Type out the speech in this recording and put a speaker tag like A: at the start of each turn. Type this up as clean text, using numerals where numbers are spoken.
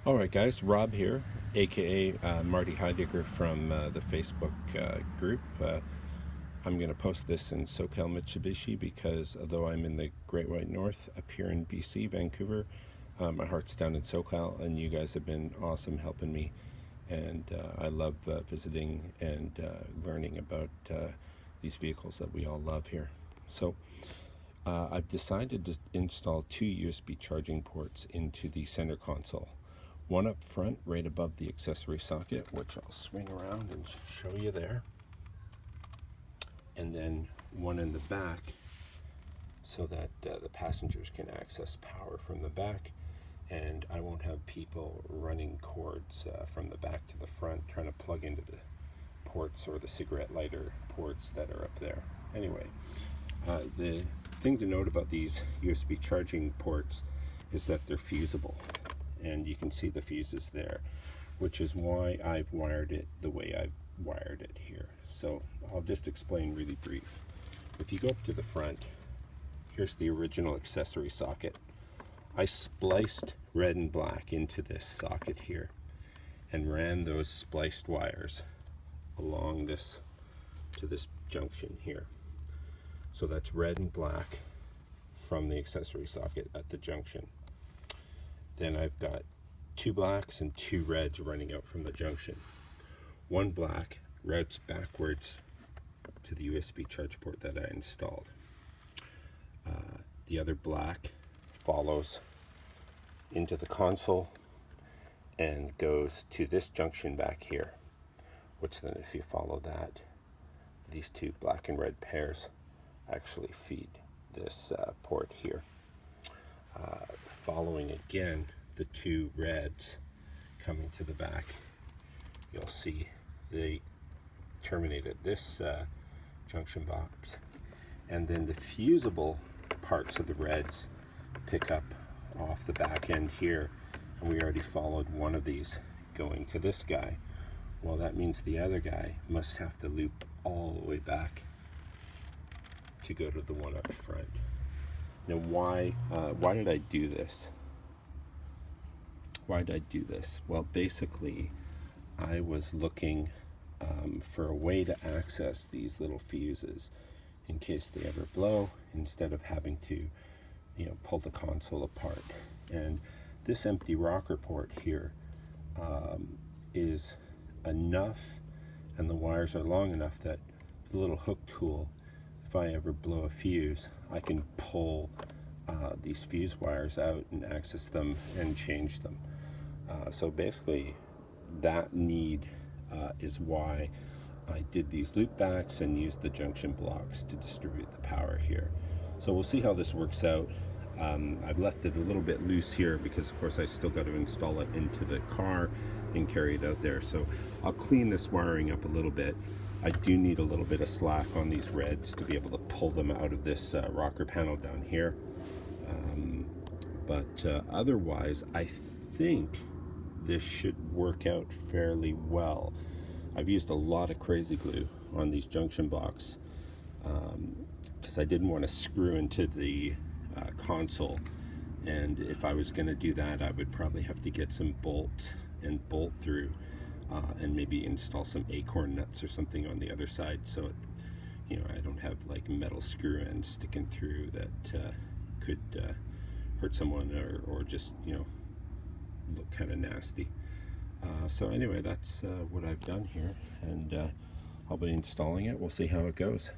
A: Alright guys, Rob here, aka Marty Heidegger from the Facebook group. I'm going to post this in SoCal Mitsubishi because although I'm in the Great White North up here in BC, Vancouver, my heart's down in SoCal, and you guys have been awesome helping me, and I love visiting and learning about these vehicles that we all love here. So I've decided to install two USB charging ports into the center console. One up front right above the accessory socket, which I'll swing around and show you there, and then one in the back so that the passengers can access power from the back, and I won't have people running cords from the back to the front trying to plug into the ports or the cigarette lighter ports that are up there. Anyway, the thing to note about these USB charging ports is that they're fusible, and you can see the fuses there, which is why I've wired it the way I've wired it here. So I'll just explain really brief. If you go up to the front, here's the original accessory socket. I spliced red and black into this socket here and ran those spliced wires along this to this junction here. So that's red and black from the accessory socket at the junction. Then I've got two blacks and two reds running out from the junction. One black routes backwards to the USB charge port that I installed. The other black follows into the console and goes to this junction back here, which then, if you follow that, these two black and red pairs actually feed this port here. Following again the two reds coming to the back, you'll see they terminated this junction box, and then the fusible parts of the reds pick up off the back end here, and we already followed one of these going to this guy. Well, that means the other guy must have to loop all the way back to go to the one up front. Now, why did I do this? Why did I do this? Well, basically, I was looking for a way to access these little fuses in case they ever blow, instead of having to, pull the console apart. And this empty rocker port here is enough, and the wires are long enough that the little hook tool, if I ever blow a fuse, I can pull these fuse wires out and access them and change them. So basically, that need is why I did these loop backs and used the junction blocks to distribute the power here. So we'll see how this works out. I've left it a little bit loose here because, of course, I still got to install it into the car and carry it out there. So I'll clean this wiring up a little bit. I do need a little bit of slack on these reds to be able to pull them out of this rocker panel down here. But otherwise, I think this should work out fairly well. I've used a lot of crazy glue on these junction blocks because I didn't want to screw into the console, and if I was going to do that, I would probably have to get some bolts and bolt through and maybe install some acorn nuts or something on the other side, so I don't have like metal screw ends sticking through that could hurt someone or just look kind of nasty. So anyway, that's what I've done here, and I'll be installing it. We'll see how it goes.